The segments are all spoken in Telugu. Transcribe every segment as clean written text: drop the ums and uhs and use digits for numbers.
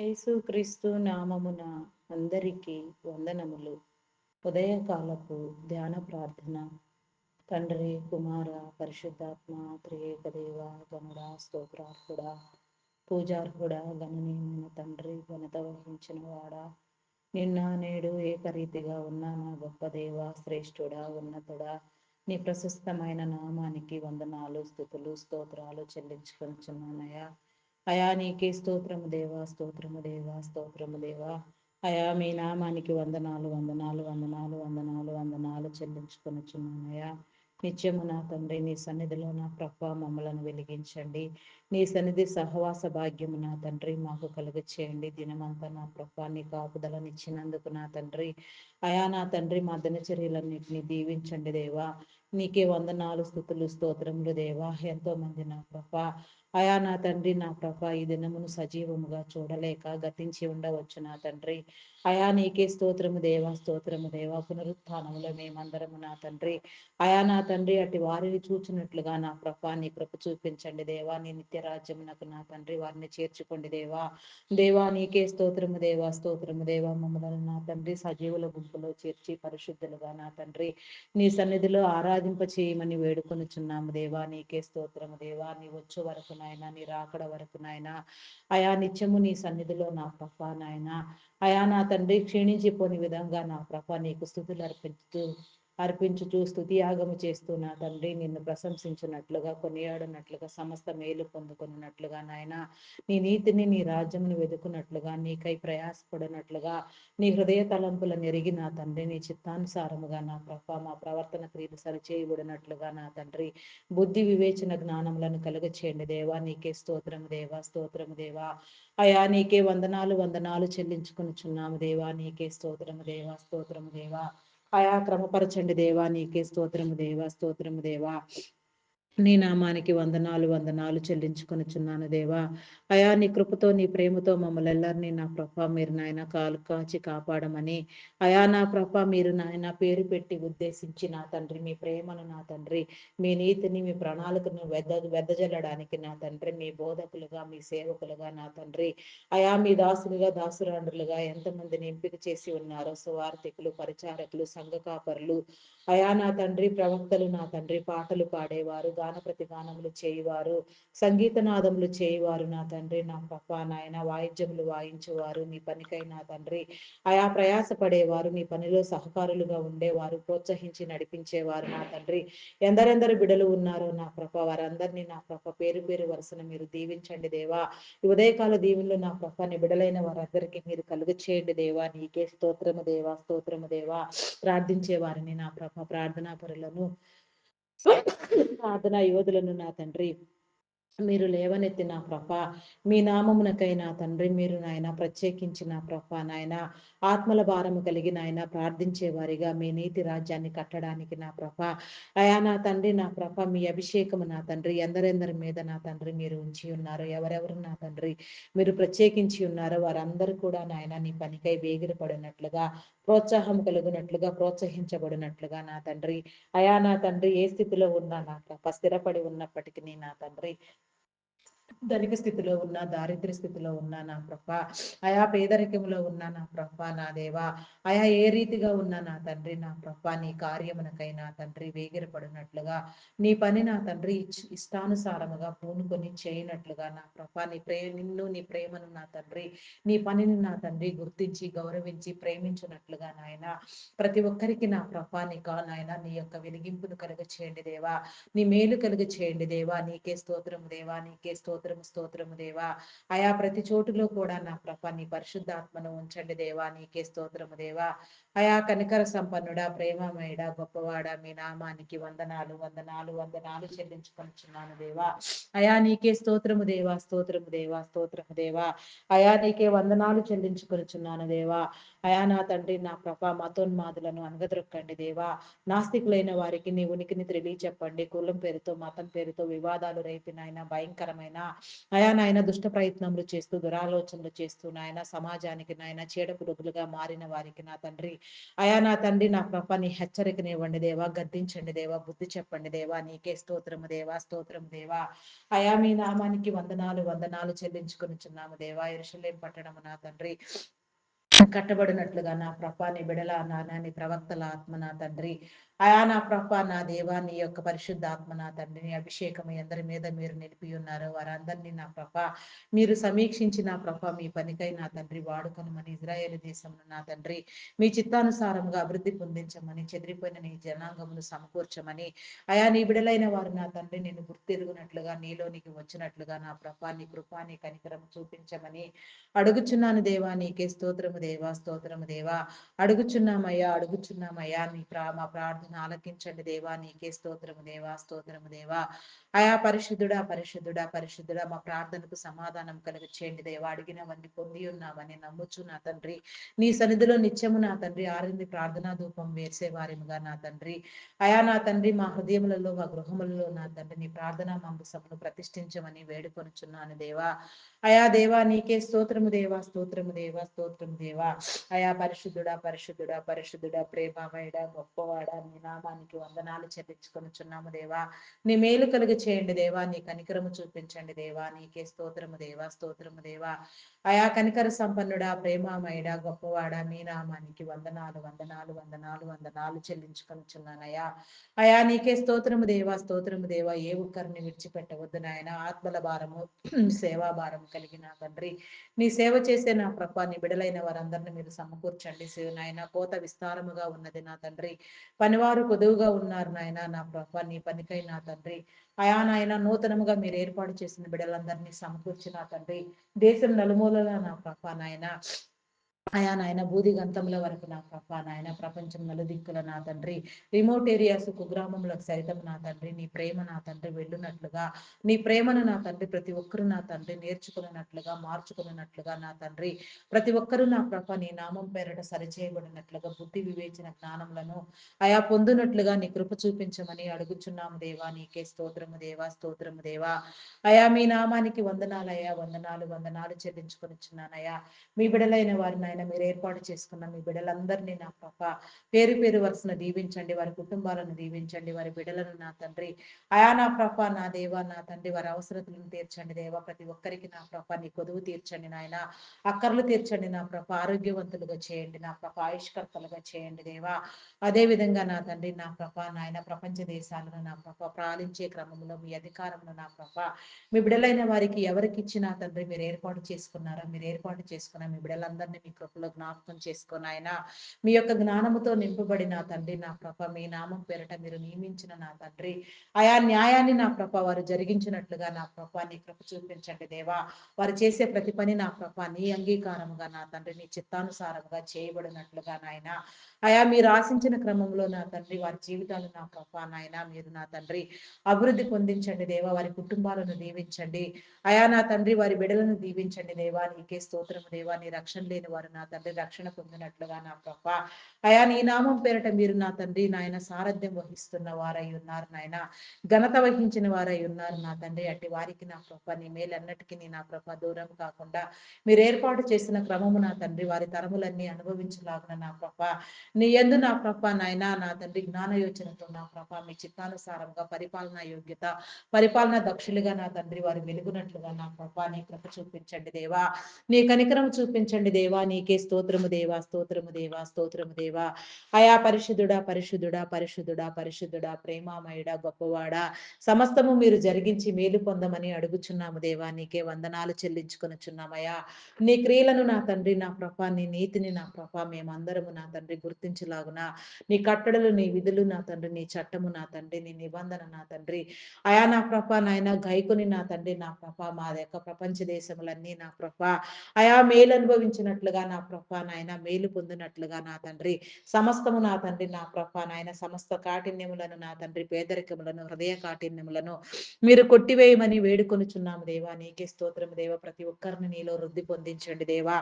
యేసుక్రీస్తు నామమున అందరికీ వందనములు. ఉదయకాలపు ధ్యాన ప్రార్థన. తండ్రి, కుమార, పరిశుద్ధాత్మ, త్రియేక దేవ, గణుడ, స్తోత్రార్హుడా, పూజార్హుడా, గణనీయమైన తండ్రి, ఘనత వహించిన వాడా, నిన్న నేడు ఏకరీతిగా ఉన్న నా గొప్ప దేవ, శ్రేష్ఠుడా, ఉన్నతుడా, నీ ప్రశస్తమైన నామానికి వందనాలు, స్తుతులు, స్తోత్రాలు చెల్లించుకొనిచున్నానయ్యా. అయా నీకే స్తోత్రము దేవా, స్తోత్రము దేవా, స్తోత్రము దేవా. అయా మీ నామానికి వందనాలు, వందనాలు, వందనాలు, వందనాలు, వందనాలు చెల్లించుకొనిచున్నానయ్యా. నిత్యము నా తండ్రి నీ సన్నిధిలో నా ప్రభ మమ్మలను వెలిగించండి. నీ సన్నిధి సహవాస భాగ్యము నా తండ్రి మాకు కలుగ చేయండి. దినమంతా నా ప్రభ నీ కాపుదలనిచ్చినందుకు నా తండ్రి, అయా నా తండ్రి మా దినచర్యలన్నింటినీ దీవించండి దేవా. నీకే వందనాలు, స్తుతులు, స్తోత్రములు దేవా. ఎంతో మంది నా ప్రభ, అయా నా తండ్రి నా ప్రభ ఈ దినమును సజీవముగా చూడలేక గతించి ఉండవచ్చు నా తండ్రి. అయా నీకే స్తోత్రము దేవా, స్తోత్రము దేవా. పునరుత్థానంలో మేమందరము నా తండ్రి, అయా నా తండ్రి అటు వారిని చూచినట్లుగా నా ప్రభ నీ కృప చూపించండి దేవా. నీ నిత్య రాజ్యమునకు నా తండ్రి వారిని చేర్చుకోండి దేవా. దేవా నీకే స్తోత్రము దేవా, స్తోత్రము దేవా. మమ్మల్ని నా తండ్రి సజీవుల గుంపులో చేర్చి పరిశుద్ధులుగా నా తండ్రి నీ సన్నిధిలో ఆరాధింప చేయమని వేడుకొనుచున్నాము దేవా. నీకే స్తోత్రము దేవా. నీ వచ్చు వరకు నాయన, నీ రాకడ వరకు నాయన, అయా నిత్యము నీ సన్నిధిలో నా ప్రభ నాయన, అయా నా తండ్రి క్షీణించిపోని విధంగా నా ప్రభ నీకు స్తుతులు అర్పించుచు స్తుతియాగము చేస్తూ నా తండ్రి నిన్ను ప్రశంసించినట్లుగా, కొనియాడినట్లుగా, సమస్త మేలు పొందుకున్నట్లుగా నాయన, నీ నీతిని నీ రాజ్యమును వెతుకున్నట్లుగా, నీకై ప్రయాసపడినట్లుగా, నీ హృదయ తలంపులను ఎరిగి నా తండ్రి నీ చిత్తానుసారముగా నా ప్రభ మా ప్రవర్తన క్రియలు సరిచేయబడినట్లుగా నా తండ్రి బుద్ధి వివేచన జ్ఞానములను కలుగ చేయండి దేవా. నీకే స్తోత్రము దేవా, స్తోత్రము దేవా. అయా నీకే వందనాలు, వందనాలు చెల్లించుకొనిచున్నాము దేవా. నీకే స్తోత్రము దేవా, స్తోత్రము దేవా. అయా క్రమపరచండి దేవా. నీకే స్తోత్రము దేవా, స్తోత్రము దేవా. నీ నామానికి వందనాలు, వందనాలు చెల్లించుకొనిచున్నాను దేవా. అయా నీ కృపతో నీ ప్రేమతో మమ్మల్ని ಎಲ್ಲరినీ నా ప్రభ మీరు నాయన కాలు కాచి కాపాడమని, అయా నా ప్రభ మీరు నాయన పేరు పెట్టి ఉద్దేశించి నా తండ్రి మీ ప్రేమను నా తండ్రి, మీ నీతిని మీ ప్రణాళికను వెదజల్లడానికి నా తండ్రి మీ బోధకులుగా మీ సేవకులుగా నా తండ్రి, అయా మీ దాసులుగా దాసురాండ్రులుగా ఎంతమందిని ఎంపిక చేసి ఉన్నారో, సువార్థికులు, పరిచారకులు, సంఘ కాపరులు, అయా నా తండ్రి ప్రవక్తలు నా తండ్రి, పాటలు పాడేవారు, గాన ప్రతిగానములు చేయువారు, సంగీత నాదములు చేయువారు నా తండ్రి నా ప్రభ నాయన, వాయిద్యములు వాయించేవారు నీ పనికై నా తండ్రి, అయా ప్రయాస పడేవారు, నీ పనిలో సహకారులుగా ఉండేవారు, ప్రోత్సహించి నడిపించేవారు నా తండ్రి, ఎందరెందరు బిడలు ఉన్నారో నా ప్రభ వారందరినీ నా ప్రభ పేరు పేరు వరుసన మీరు దీవించండి దేవా. ఈ ఉదయకాల దీవుల్లో నా ప్రభ నీ బిడలైన వారందరికీ మీరు కలుగ చేయండి దేవా. నీకే స్తోత్రము దేవా, స్తోత్రము దేవా. ప్రార్థించే వారిని నా ప్రభ ప్రార్థనా పరులను, ప్రార్థనా యోధులను నా తండ్రి మీరు లేవనెత్తిన ప్రభ, మీ నామమునకై నా తండ్రి మీరు నాయన ప్రత్యేకించిన ప్రభ నాయన, ఆత్మల భారము కలిగిన ఆయన ప్రార్థించే వారిగా మీ నీతి రాజ్యాన్ని కట్టడానికి నా ప్రభ, అయా నా తండ్రి నా ప్రభ మీ అభిషేకము నా తండ్రి ఎందరెందరి మీద నా తండ్రి మీరు ఉంచి ఉన్నారు, ఎవరెవరు నా తండ్రి మీరు ప్రత్యేకించి ఉన్నారో వారందరూ కూడా నాయన నీ పనికై వేగిరపడినట్లుగా, ప్రోత్సాహం కలుగునట్లుగా, ప్రోత్సహించబడినట్లుగా నా తండ్రి, అయా నా తండ్రి ఏ స్థితిలో ఉన్నా నా ప్రభ స్థిరపడి ఉన్నప్పటికీ నా తండ్రి, ధనిక స్థితిలో ఉన్నా, దారిద్ర్య స్థితిలో ఉన్నా నా ప్రభ, అయా పేదరికంలో ఉన్నా నా ప్రభ నా దేవా, అయా ఏ రీతిగా ఉన్నా నా తండ్రి నా ప్రభ నీ కార్యమునకై నా తండ్రి వేగిరపడినట్లుగా, నీ పని నా తండ్రి ఇష్టానుసారముగా పూనుకొని చేయనట్లుగా నా ప్రభ నిన్ను నీ ప్రేమను నా తండ్రి, నీ పనిని నా తండ్రి గుర్తించి గౌరవించి ప్రేమించినట్లుగా నాయన, ప్రతి ఒక్కరికి నా ప్రభ నాయన నీ యొక్క వెలిగింపును కలుగ చేయండి దేవా. నీ మేలు కలుగ చేయండి దేవా. నీకే స్తోత్రము దేవా, నీకే స్తోత్రము, స్తోత్రము దేవా. అయా ప్రతి చోటులో కూడా నా ప్రభ నీ పరిశుద్ధాత్మను ఉంచండి దేవా. నీకే స్తోత్రము దేవా. అయా కనికర సంపన్నుడా, ప్రేమమయుడా, గొప్పవాడా మీ నామానికి వందనాలు, వందనాలు, వందనాలు చెల్లించుకొనిచున్నాను దేవా. అయా నీకే స్తోత్రము దేవా, స్తోత్రము దేవా, స్తోత్రము దేవా. అయా నీకే వందనాలు చెల్లించుకొనిచున్నాను దేవా. అయా నా తండ్రి నా ప్రభ మతోన్మాదులను అనగదొక్కండి దేవా. నాస్తికులైన వారికి నీ ఉనికిని తెలియచెప్పండి. కులం పేరుతో మతం పేరుతో వివాదాలు రేపినైనా భయంకరమైన అయా నాయన దుష్ట ప్రయత్నములు చేస్తూ, దురాలోచనలు చేస్తూ నాయన సమాజానికి నాయన చీడ పురుగులుగా మారిన వారికి నా తండ్రి, అయా నా తండ్రి నా ప్రభ నీ హెచ్చరికనివ్వండి దేవా, గద్దించండి దేవా, బుద్ధి చెప్పండి దేవా, నీకే స్తోత్రము దేవా, స్తోత్రం దేవా. అయా మీ నామానికి వందనాలు వందనాలు చెల్లించుకొనిచున్నాము దేవా. యెరూషలేము పట్టణము నా తండ్రి కట్టబడినట్లుగా నా ప్రభ నీ బిడల నాని ప్రవక్తల ఆత్మ నా తండ్రి, అయా నా ప్రభ నా దేవా నీ యొక్క పరిశుద్ధాత్మ నా తండ్రి నీ అభిషేకం ఎందరి మీద మీరు నిలిపి ఉన్నారు వారందరినీ నా ప్రభ మీరు సమీక్షించి నా ప్రభ మీ పనికై నా తండ్రి వాడుకొనమని, ఇజ్రాయేల్ దేశంలో నా తండ్రి మీ చిత్తానుసారంగా అభివృద్ధి పొందించమని, చెదిరిపోయిన నీ జనాంగమును సమకూర్చమని, అయా నీ బిడలైన వారు నా తండ్రి నేను గుర్తెరుగునట్లుగా నీలోనికి వచ్చినట్లుగా నా ప్రభ నీ కృపా నీ కనికరం చూపించమని అడుగుచున్నాను దేవా. నీకే స్తోత్రము దేవా, స్తోత్రము దేవా. అడుగుచున్నామయ్యా, అడుగుచున్నామయ్యా. మా ప్రార్థన ఆలకించండి దేవా. నీకే స్తోత్రము దేవా, స్తోత్రము దేవా. అయా పరిశుద్ధుడా, పరిశుద్ధుడా, పరిశుద్ధుడా, మా ప్రార్థనకు సమాధానం చేయండి దేవా. అడిగినవన్నీ పొంది ఉన్నామని నమ్ముచు నా తండ్రి నీ సన్నిధిలో నిత్యము నా తండ్రి ఆరింది ప్రార్థనా ధూపం వేసే వారిముగా నా తండ్రి, అయా నా తండ్రి మా హృదయములలో మా గృహములలో నా తండ్రి నీ ప్రార్థనా మందసమును ప్రతిష్ఠించమని వేడుకొనుచున్నాను దేవా. అయా దేవా నీకే స్తోత్రము దేవా, స్తోత్రము దేవా, స్తోత్రము దేవా. అయా పరిశుద్ధుడా, పరిశుద్ధుడా, పరిశుద్ధుడా, ప్రేమమయుడా, గొప్పవాడా, నీ నామానికి వందనాలు చెల్లించుకొనుచున్నాము దేవా. నీ మేలు కలుగు చేయండి దేవా, నీ కనికరము చూపించండి దేవా. నీకే స్తోత్రము దేవా, స్తోత్రము దేవా. అయా కనికర సంపన్నుడా, ప్రేమమయుడా, గొప్పవాడా, మీ నామానికి వందనాలు వందనాలు వందనాలు వందనాలు చెల్లించుకొనుచున్నానయ్యా. అయా నీకే స్తోత్రము దేవా, స్తోత్రము దేవా. ఏ ఒక్కరిని విడిచిపెట్టవద్దు నాయన. ఆత్మల భారము సేవా భారం కలిగిన తండ్రి నీ సేవ చేసే నా ప్రభ నీ బిడలైన వారందరిని మీరు సమకూర్చండి నాయన. కోత విస్తారముగా ఉన్నది నా తండ్రి, పనివారు కొదువుగా ఉన్నారు నాయన. నా ప్రభ నీ పనికై నా తండ్రి, అయా నాయన నూతనముగా మీరు ఏర్పాటు చేసిన బిడలందరినీ సమకూర్చి నా తండ్రి దేశం నలుమూలల నా ప్రభ నాయన, అయా నాయన బూది గంతముల వరకు నా ప్రభ నాయన ప్రపంచం నలుదిక్కుల నా తండ్రి రిమోట్ ఏరియాస్ కుగ్రామములకు సైతం నా తండ్రి నీ ప్రేమ నా తండ్రి వెళ్ళునట్లుగా, నీ ప్రేమను నా తండ్రి ప్రతి ఒక్కరూ నా తండ్రి నేర్చుకున్నట్లుగా, మార్చుకున్నట్లుగా నా తండ్రి ప్రతి ఒక్కరూ నా ప్రభ నీ నామం పేరట సరిచేయబడినట్లుగా బుద్ధి వివేచన జ్ఞానములను అయా పొందునట్లుగా నీ కృప చూపించమని అడుగుచున్నాము దేవా. నీకే స్తోత్రము దేవా, స్తోత్రము దేవా. అయా మీ నామానికి వందనాలయ్యా, వందనాలు వందనాలు చెల్లించుకొనిచున్నానయ్యా. మీ బిడలైన వారిని ఆయన మీరు ఏర్పాటు చేసుకున్న మీ బిడలందరినీ నా ప్రభ పేరు పేరు వరుసన దీవించండి, వారి కుటుంబాలను దీవించండి, వారి బిడలను నా తండ్రి, అయా నా ప్రభ నా దేవా నా తండ్రి వారి అవసరతలను తీర్చండి దేవా. ప్రతి ఒక్కరికి నా ప్రభ నీ కొదువు తీర్చండి నాయన, అక్కర్లు తీర్చండి నా ప్రభ, ఆరోగ్యవంతులుగా చేయండి నా ప్రభ, ఆయుష్కర్తలుగా చేయండి దేవా. అదే విధంగా నా తండ్రి నా ప్రభ నాయన ప్రపంచ దేశాలను నా ప్రభ పాలించే క్రమంలో మీ అధికారంలో నా ప్రభ మీ బిడలైన వారికి ఎవరికి ఇచ్చినా తండ్రి మీరు ఏర్పాటు చేసుకున్నారా, మీరు ఏర్పాటు చేసుకున్న మీ బిడలందరినీ మీ కృపలో జ్ఞాపకం చేసుకుని ఆయన మీ యొక్క జ్ఞానముతో నింపబడి నా తండ్రి నా ప్రభ మీ నామం పేరట మీరు నియమించిన నా తండ్రి ఆయా న్యాయాన్ని నా ప్రభ వారు జరిగించినట్లుగా నా ప్రభ నీ కృప చూపించండి దేవా. వారు చేసే ప్రతి పని నా ప్రభ నీ అంగీకారముగా నా తండ్రి నీ చిత్తానుసారంగా చేయబడినట్లుగా నాయన, అయా మీరు ఆశించిన క్రమంలో నా తండ్రి వారి జీవితాలు నా ప్రభ నాయన మీరు నా తండ్రి అభివృద్ధి పొందించండి దేవా. వారి కుటుంబాలను దీవించండి అయా నా తండ్రి, వారి బిడలను దీవించండి దేవా. నీకే స్తోత్రము దేవా. నీ రక్షణ లేని వారు నా తండ్రి రక్షణ పొందినట్లుగా నా ప్రభ అయా నీ నామం పేరట మీరు నా తండ్రి నాయన సారథ్యం వహిస్తున్న వారై ఉన్నారు నాయన, ఘనత వహించిన వారై ఉన్నారు నా తండ్రి. అట్టి వారికి నా ప్రభ నీ మేలన్నిటికీ నా ప్రభ దూరం కాకుండా మీరు ఏర్పాటు చేసిన క్రమము నా తండ్రి వారి తరములన్నీ అనుభవించలాగున నా ప్రభ నీ యందు నా ప్రభ నాయన నా తండ్రి జ్ఞాన యోచనతో నా ప్రభ మీ చిత్తానుసారంగా పరిపాలనా యోగ్యత, పరిపాలన దక్షులుగా నా తండ్రి వారు వెలుగునట్లుగా నా ప్రభ నీ కృప చూపించండి దేవా. నీ కనికరం చూపించండి దేవా. నీకే స్తోత్రము దేవా, స్తోత్రము దేవా, స్తోత్రము దేవా. అయా పరిశుద్ధుడా, పరిశుద్ధుడా, పరిశుద్ధుడా, పరిశుద్ధుడా, ప్రేమామయుడా, గొప్పవాడా, సమస్తము మీరు జరిగించి మేలు పొందమని అడుగుచున్నాము దేవా. నీకే వందనాలు చెల్లించుకొనుచున్నామయ్యా. నీ క్రియలను నా తండ్రి నా ప్రభ నీ నీతిని నా ప్రభ మేమందరము నా తండ్రి గుర్తించలాగున నీ కట్టడలు నీ విధులు నా తండ్రి నీ చట్టము నా తండ్రి నీ నిబంధన నా తండ్రి అయా నా ప్రభ నాయన గైకొని నా తండ్రి నా ప్రభ మా యొక్క ప్రపంచ దేశములన్నీ నా ప్రభ అయా మేలు అనుభవించినట్లుగా నా ప్రభా నాయన మేలు పొందినట్లుగా నా తండ్రి సమస్తము నా తండ్రి నా ప్రభా నాయన సమస్త కాఠిన్యములను నా తండ్రి పేదరికములను హృదయ కాఠిన్యములను మీరు కొట్టివేయమని వేడుకొనుచున్నాము దేవా. నీకే స్తోత్రము దేవా. ప్రతి ఒక్కరిని నీలో వృద్ధి పొందించండి దేవా.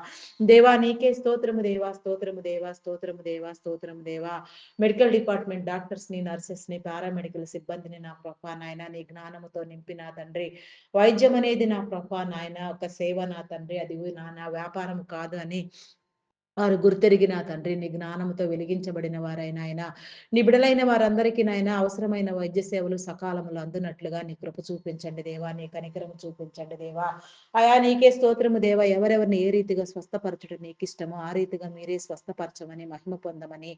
దేవా నీకే స్తోత్రము దేవా, స్తోత్రము దేవా, స్తోత్రము దేవా, స్తోత్రము దేవా. మెడికల్ డిపార్ట్మెంట్ డాక్టర్స్ ని, నర్సెస్ ని, పారామెడికల్ సిబ్బందిని నా ప్రభా నాయన నీ జ్ఞానముతో నింపి నా తండ్రి వైద్యం అనేది నా ప్రభా నాయన ఒక సేవ నా తండ్రి. అది నా నా వ్యాపారం కాదు అని వారు గుర్తెరిగి నా తండ్రి నీ జ్ఞానముతో వెలిగించబడిన వారైన ఆయన నీ బిడలైన వారందరికీ నాయన అవసరమైన వైద్య సేవలు సకాలంలో అందునట్లుగా నీ కృప చూపించండి దేవా. నీ కనికరము చూపించండి దేవా. అయా నీకే స్తోత్రము దేవా. ఎవరెవరిని ఏ రీతిగా స్వస్థపరచడం నీకు ఇష్టమో ఆ రీతిగా మీరే స్వస్థపరచమని మహిమ పొందమని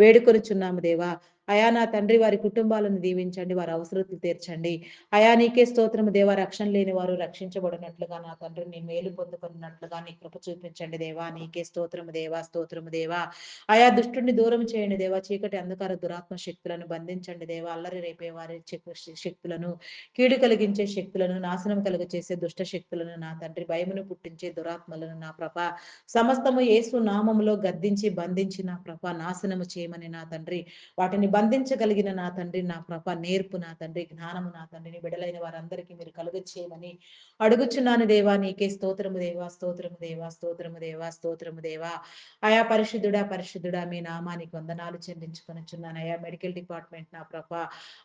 వేడుకొనుచున్నాము దేవా. అయా నా తండ్రి వారి కుటుంబాలను దీవించండి, వారి అవసరతలు తీర్చండి. అయా నీకే స్తోత్రము దేవా. రక్షణ లేని వారు రక్షించబడినట్లుగా నా తండ్రి నీ మేలు పొందుకున్నట్లుగా నీ కృప చూపించండి దేవా. నీకే స్తోత్రము దేవా, స్తోత్రము దేవా. అయా దుష్టుని దూరం చేయండి దేవా. చీకటి అంధకార దురాత్మ శక్తులను బంధించండి దేవా. అల్లరి రేపే వారి శక్తులను, కీడు కలిగించే శక్తులను, నాశనం కలుగ చేసే దుష్ట శక్తులను నా తండ్రి భయమును పుట్టించే దురాత్మలను నా ప్రభ సమస్తము యేసు నామములో గద్దించి బంధించి నా ప్రభ నాశనము చేయమని నా తండ్రి వాటిని బంధించగలిగిన నా తండ్రి నా ప్రభ నేర్పు నా తండ్రి జ్ఞానము నా తండ్రిని బిడలైన వారందరికీ మీరు కలుగ చేయమని అడుగుచున్నాను దేవా. నీకే స్తోత్రము దేవా, స్తోత్రము దేవా, స్తోత్రము దేవా, స్తోత్రము దేవా. అయా పరిశుద్ధుడా, పరిశుద్ధుడా మీ నామానికి వందనాలు చెల్లించుకొనుచున్నాను. అయా మెడికల్ డిపార్ట్మెంట్ నా ప్రభ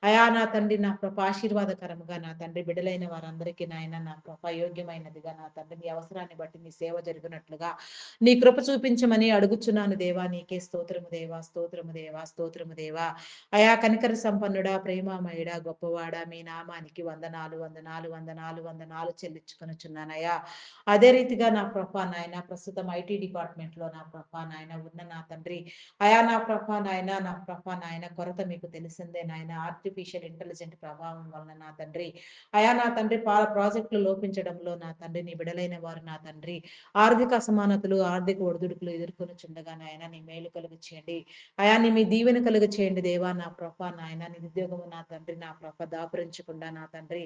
అయా నా తండ్రి నా ప్రభ ఆశీర్వాదకరముగా నా తండ్రి బిడలైన వారందరికీ నాయన నా ప్రభ యోగ్యమైనదిగా నా తండ్రి మీ అవసరాన్ని బట్టి మీ సేవ జరిగినట్లుగా నీ కృప చూపించమని అడుగుచున్నాను దేవా. నీకే స్తోత్రము దేవా, స్తోత్రము దేవా, స్తోత్రము దేవా. అయా కనికర సంపన్నుడా, ప్రేమమయుడా, గొప్పవాడా మీ నామానికి వందనాలు, వందనాలు, వందనాలు, వందనాలు చెల్లించుకొనుచున్నానయ్యా. అదే రీతిగా నా ప్రభా నాయన ప్రస్తుతం ఐటీ డిపార్ట్మెంట్ లో నా ప్రభా నాయన ఉన్న నా తండ్రి అయా నా ప్రభా నాయన నా ప్రభా నాయన కొరత మీకు తెలిసిందే నాయన. ఆర్టిఫిషియల్ ఇంటెలిజెంట్ ప్రభావం వలన నా తండ్రి అయా నా తండ్రి ప్రాజెక్టులు లోపించడంలో నా తండ్రి నీ బిడలైన వారు నా తండ్రి ఆర్థిక అసమానతలు, ఆర్థిక ఒడిదుడుకులు ఎదుర్కొని చుండగా నాయన నీ మేలు కలుగు చేయండి. అయా నీ మీ దీవెన కలుగు చేయండి దేవా. నా ప్రభా నాయన నిరుద్యోగము నా తండ్రి నా ప్రభ దాపురించకుండా నా తండ్రి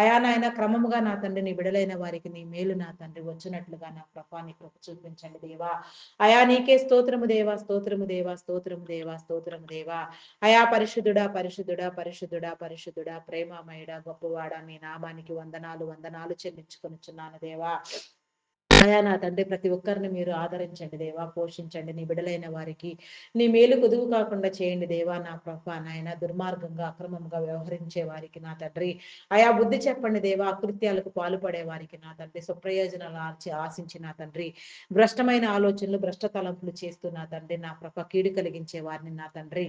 అయా నాయన క్రమముగా నా తండ్రి నీ బిడలైన వారికి నీ మేలు నా తండ్రి వచ్చినట్లుగా నా ప్రభా నీ కృప చూపించండి దేవా. అయా నీకే స్తోత్రము దేవా, స్తోత్రము దేవా, స్తోత్రము దేవా, స్తోత్రము దేవా. అయా పరిశుద్ధుడా, పరిశుద్ధుడా, పరిశుద్ధుడా, పరిశుద్ధుడా, ప్రేమమయుడా, గొప్పవాడా మీ నామానికి వందనాలు, వందనాలు చెల్లించుకొనుచున్నాను దేవా. అయా నా తండ్రి ప్రతి ఒక్కరిని మీరు ఆదరించండి దేవా, పోషించండి. నీ బిడలైన వారికి నీ మేలు కుదువు కాకుండా చేయండి దేవా. నా ప్రభా నాయన దుర్మార్గంగా అక్రమంగా వ్యవహరించే వారికి నా తండ్రి అయా బుద్ధి చెప్పండి దేవా. అకృత్యాలకు పాల్పడే వారికి నా తండ్రి స్వప్రయోజనాలు ఆశించి నా తండ్రి భ్రష్టమైన ఆలోచనలు, భ్రష్ట తలంపులు చేస్తూ నా తండ్రి నా ప్రభ కీడు కలిగించే వారిని నా తండ్రి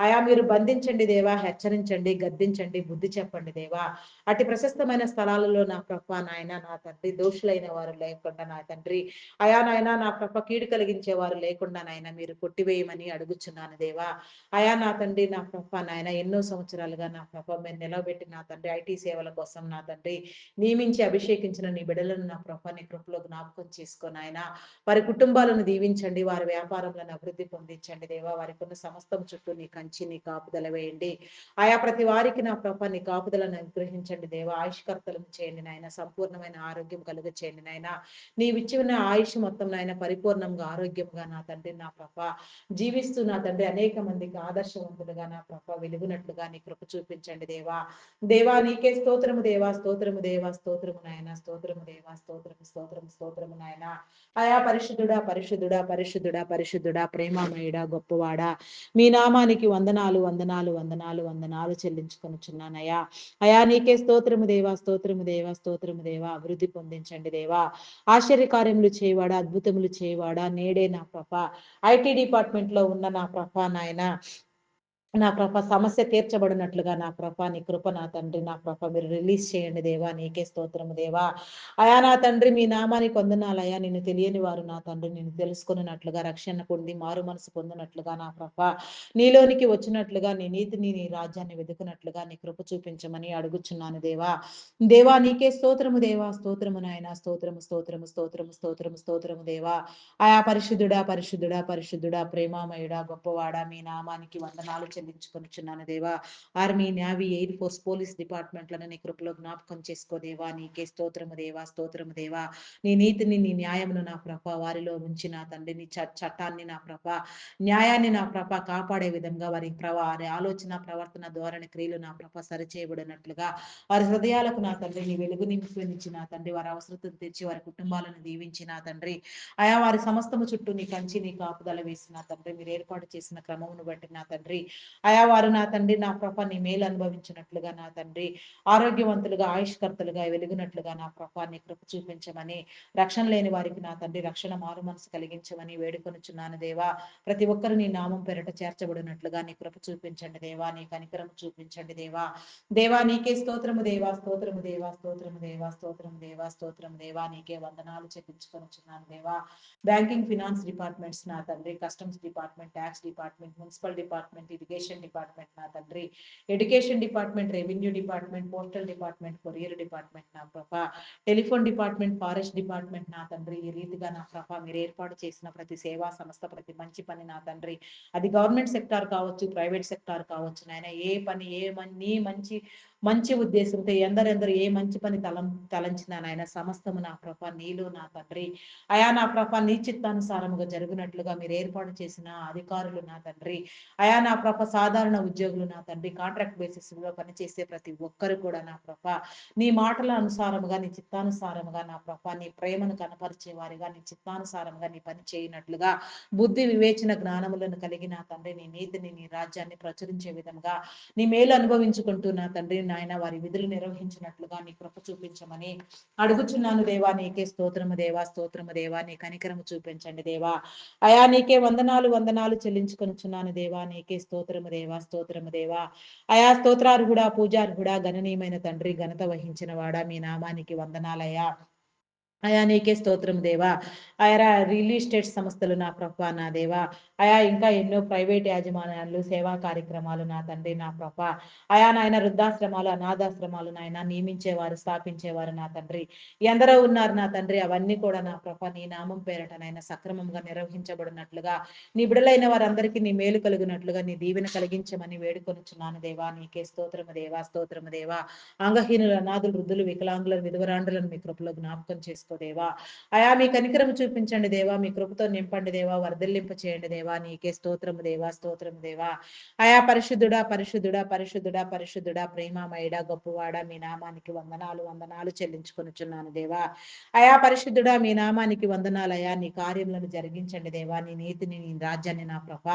అయా మీరు బంధించండి దేవా, హెచ్చరించండి, గద్దించండి, బుద్ధి చెప్పండి దేవా. అతి ప్రశస్తమైన స్థలాలలో నా ప్రభ నాయన నా తండ్రి దోషులైన వారు లేకుండా నా తండ్రి అయా నాయన నా ప్రభ కీడు కలిగించే వారు లేకుండా నాయన మీరు కొట్టివేయమని అడుగుచున్నాను దేవా. అయా నా తండ్రి నా ప్రభ నాయన ఎన్నో సంవత్సరాలుగా నా ప్రభ మీరు నిలవబెట్టి నా తండ్రి ఐటీ సేవల కోసం నా తండ్రి నియమించి అభిషేకించిన నీ బిడలను నా ప్రభ నీ కృపలో జ్ఞాపకం చేసుకొని ఆయన వారి కుటుంబాలను దీవించండి, వారి వ్యాపారాలను అభివృద్ధి పొందించండి దేవా. వారికి ఉన్న సమస్తం చుట్టూ నీ కంచి నీ కాపుదల వేయండి. ఆయా ప్రతి వారికి నా ప్రభ నీ కాపుదలను అనుగ్రహించండి దేవా. ఆయుష్కర్తలను చేయండి నాయన, సంపూర్ణమైన ఆరోగ్యం కలుగ చేయండి నాయన. నీవిచ్చిన ఆయుష్ మొత్తం నాయన పరిపూర్ణంగా ఆరోగ్యంగా నా తండ్రి నా ప్రభ జీవిస్తూ నా తండ్రి అనేక మందికి ఆదర్శవంతులుగా నా ప్రభ వెలుగునట్లుగా నీ కృప చూపించండి దేవా. దేవా నీకే స్తోత్రము దేవా, స్తోత్రము దేవా, స్తోత్రము నాయన, స్తోత్రము దేవా, స్తోత్రము, స్తోత్రము, స్తోత్రము నాయన. ఆయా పరిశుద్ధుడా, పరిశుద్ధుడా, పరిశుద్ధుడా, పరిశుద్ధుడా, ప్రేమమయుడా, గొప్పవాడా మీ నామానికి వందనాలు, వందనాలు, వందనాలు, వందనాలు చెల్లించుకొనుచున్నానయ్యా. అయా నీకే స్తోత్రము దేవా, స్తోత్రము దేవా, స్తోత్రము దేవా. అభివృద్ధి పొందించండి దేవా. ఆశ్చర్యకార్యములు చేయవాడా, అద్భుతములు చేయవాడా నేడే నా ప్రభ ఐటీ డిపార్ట్మెంట్ లో ఉన్న నా ప్రభ నాయన నా ప్రభ సమస్య తీర్చబడినట్లుగా నా ప్రభ నీ కృప నా తండ్రి నా ప్రభ మీరు రిలీజ్ చేయండి దేవా. నీకే స్తోత్రము దేవా. అయా నా తండ్రి మీ నామానికి వందనాలయ్యా. నిన్ను తెలియని వారు నా తండ్రి నిన్ను తెలుసుకున్నట్లుగా రక్షణ పొంది మారు మనసు పొందినట్లుగా నా ప్రభ నీలోనికి వచ్చినట్లుగా నీ నీతిని నీ రాజ్యాన్ని వెతుకున్నట్లుగా నీ కృప చూపించమని అడుగుచున్నాను దేవా. దేవా నీకే స్తోత్రము దేవా, స్తోత్రము నాయన, స్తోత్రము, స్తోత్రము, స్తోత్రము, స్తోత్రము, స్తోత్రము దేవా. ఆయా పరిశుద్ధుడా, పరిశుద్ధుడా, పరిశుద్ధుడా, ప్రేమామయుడా, గొప్పవాడా మీ నామానికి వందనాలు చెల్లించుకొనుచున్నాను దేవా. Army, navy, air force, police డిపార్ట్మెంట్‌లను నీ కృపలో జ్ఞాపకం చేసుకో దేవా. నీకే స్తోత్రము దేవా, స్తోత్రము దేవా. నీ నీతిని, నీ న్యాయమును నా ప్రభ వారిలో ఉంచి నా తండ్రి, నీ చట్టాన్ని నా ప్రభ, న్యాయాన్ని నా ప్రభ కాపాడే విధంగా వారి ఆలోచన, ప్రవర్తన, ధోరణి, క్రియలు నా ప్రభ సరిచేయబడినట్లుగా వారి హృదయాలకు నా తండ్రి నీ వెలుగు నింపించి నా తండ్రి వారి అవసరతను తీర్చి వారి కుటుంబాలను దీవించి నా తండ్రి ఆయా వారి సమస్తము చుట్టూ నీ కంచి నీ కాపుదల వేసి నా తండ్రి మీరు ఏర్పాటు చేసిన క్రమమును బట్టి నా తండ్రి ఆయా వారు నా తండ్రి నా ప్రభ నీ మేలు అనుభవించినట్లుగా నా తండ్రి ఆరోగ్యవంతులుగా ఆయుష్కర్తలుగా వెలుగునట్లుగా నా ప్రభ నీ కృప చూపించమని రక్షణ లేని వారికి నా తండ్రి రక్షణ మారు మనసు కలిగించమని వేడుకొనుచున్నాను దేవా. ప్రతి ఒక్కరు నీ నామం పెరట చేర్చబడినట్లుగా నీ కృప చూపించండి దేవా. నీ కనికరం చూపించండి దేవా. దేవా నీకే స్తోత్రము దేవా, స్తోత్రము దేవా, స్తోత్రము దేవా, స్తోత్రము దేవా, స్తోత్రము దేవా. నీకే వందనాలు చెల్లించుకొనుచున్నాను దేవా. బ్యాంకింగ్, ఫినాన్స్ డిపార్ట్మెంట్స్ నా తండ్రి, customs department, tax department, municipal department, irrigation department నా తండ్రి, education department, revenue department, postal department, courier department నా ప్రభ, టెలిఫోన్ డిపార్ట్మెంట్, ఫారెస్ట్ డిపార్ట్మెంట్ నా తండ్రి, ఈ రీతిగా నా ప్రభ మీరు ఏర్పాటు చేసిన ప్రతి సేవా సంస్థ, ప్రతి మంచి పని నా తండ్రి, అది గవర్నమెంట్ సెక్టార్ కావచ్చు, ప్రైవేట్ సెక్టార్ కావచ్చు నాయన, ఏ పని నీ మంచి మంచి ఉద్దేశంతో ఎందరెందరు ఏ మంచి పని తలంచినా నాయన సమస్తము నా ప్రభ నీలో నా తండ్రి అయా నా ప్రభ నీ చిత్తానుసారముగా జరిగినట్లుగా మీరు ఏర్పాటు చేసిన అధికారులు నా తండ్రి అయా నా ప్రభ సాధారణ ఉద్యోగులు నా తండ్రి కాంట్రాక్ట్ బేసిస్ లో పనిచేసే ప్రతి ఒక్కరు కూడా నా ప్రభ నీ మాటల అనుసారముగా నీ చిత్తానుసారముగా నా ప్రభ నీ ప్రేమను కనపరిచే వారిగా నీ చిత్తానుసారంగా నీ పని చేయనట్లుగా బుద్ధి వివేచన జ్ఞానములను కలిగి నా తండ్రి నీ నీతిని నీ రాజ్యాన్ని ప్రచురించే విధంగా నీ మేలు అనుభవించుకుంటూ నా తండ్రి నాయన వారి విధులు నిర్వహించినట్లుగా నీ కృప చూపించమని అడుగుచున్నాను దేవా. నీకే స్తోత్రము దేవా, స్తోత్రము దేవా. నీ కనికరము చూపించండి దేవా. అయా నీకే వందనాలు వందనాలు చెల్లించుకొనుచున్నాను దేవా. నీకే స్తోత్రము దేవా, స్తోత్రము దేవా. అయా స్తోత్రార్హుడా, పూజార్హుడా, గణనీయమైన తండ్రి, ఘనత వహించిన వాడా, మీ నామానికి వందనాలయ్యా. అయా నీకే స్తోత్రం దేవా. ఆయా రియల్ ఎస్టేట్ సంస్థలు నా ప్రభ నా దేవా. అయా ఇంకా ఎన్నో ప్రైవేట్ యాజమాన్యాలు సేవా కార్యక్రమాలు నా తండ్రి నా ప్రభ అయా నాయన వృద్ధాశ్రమాలు అనాథాశ్రమాలు నాయన నియమించేవారు స్థాపించేవారు నా తండ్రి ఎందరో ఉన్నారు నా తండ్రి అవన్నీ కూడా నా ప్రభ నీ నామం పేరట నాయన సక్రమంగా నిర్వహించబడినట్లుగా నీ బిడలైన వారందరికీ నీ మేలు కలిగినట్లుగా నీ దీవెన కలిగించమని వేడుకొనుచున్నాను దేవా. నీకే స్తోత్రము దేవా, స్తోత్రము దేవా. అంగహీనులు, అనాథులు, వృద్ధులు, వికలాంగులను, విధవరాండ్రులను మీ కృపలో జ్ఞాపకం చేసుకో దేవా. అయా మీ కనికరం చూపించండి దేవా. మీ కృపతో నింపండి దేవా. వర్ధిల్లింప చేయండి దేవా. నీకే స్తోత్రము దేవా, స్తోత్రము దేవా. అయా పరిశుద్ధుడా, పరిశుద్ధుడా, పరిశుద్ధుడా, పరిశుద్ధుడా, ప్రేమమయుడా, గొప్పవాడా, మీ నామానికి వందనాలు వందనాలు చెల్లించుకొనుచున్నాను దేవా. అయా పరిశుద్ధుడా, మీ నామానికి వందనాలయా. నీ కార్యములను జరిగించండి దేవా. నీ నీతిని నీ రాజ్యాన్ని నా ప్రభ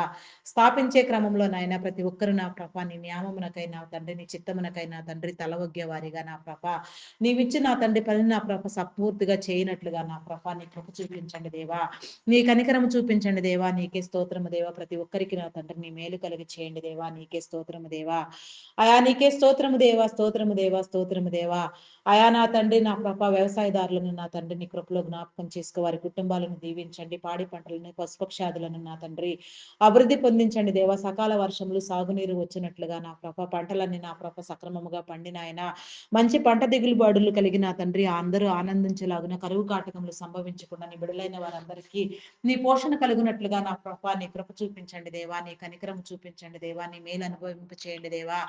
స్థాపించే క్రమంలో నాయన ప్రతి ఒక్కరు నా ప్రభ నీ న్యామమునకై నా తండ్రి నీ చిత్తమునకై నా తండ్రి తలవొగ్గే వారిగా నా ప్రభ నీవిచ్చి నా తండ్రి పని నా ప్రభ సంపూర్తిగా చేయనట్లుగా నా ప్రభ నీ కృప చూపించండి దేవా. నీ కనికరము చూపించండి దేవా. నీకే స్తోత్రము దేవా. ప్రతి ఒక్కరికి నా తండ్రి నీ మేలు కలిగి చేయండి దేవా. నీకే స్తోత్రము దేవా. అయా నీకే స్తోత్రము దేవా, స్తోత్రము దేవా, స్తోత్రము దేవా. అయా నా తండ్రి నా ప్రభ వ్యవసాయదారులను నా తండ్రి నీ కృపలో జ్ఞాపకం చేసుకో వారి కుటుంబాలను దీవించండి. పాడి పంటలను పశుపక్షాదులను నా తండ్రి అభివృద్ధి పొందించండి దేవా. సకాల వర్షములు సాగునీరు వచ్చినట్లుగా నా ప్రభ పంటలన్నీ నా ప్రభ సక్రమముగా పండినాయన మంచి పంట దిగులుబాడులు కలిగిన తండ్రి అందరూ ఆనందించేలాగున కరువు కాటకములు సంభవించకుండా నీ బిడలైన వారందరికీ నీ పోషణ కలుగునట్లుగా నా ప్రభ నీ కృప చూపించండి దేవా. నీ కనికరం చూపించండి దేవా. నీ మేలు అనుభవింప చేయండి దేవా.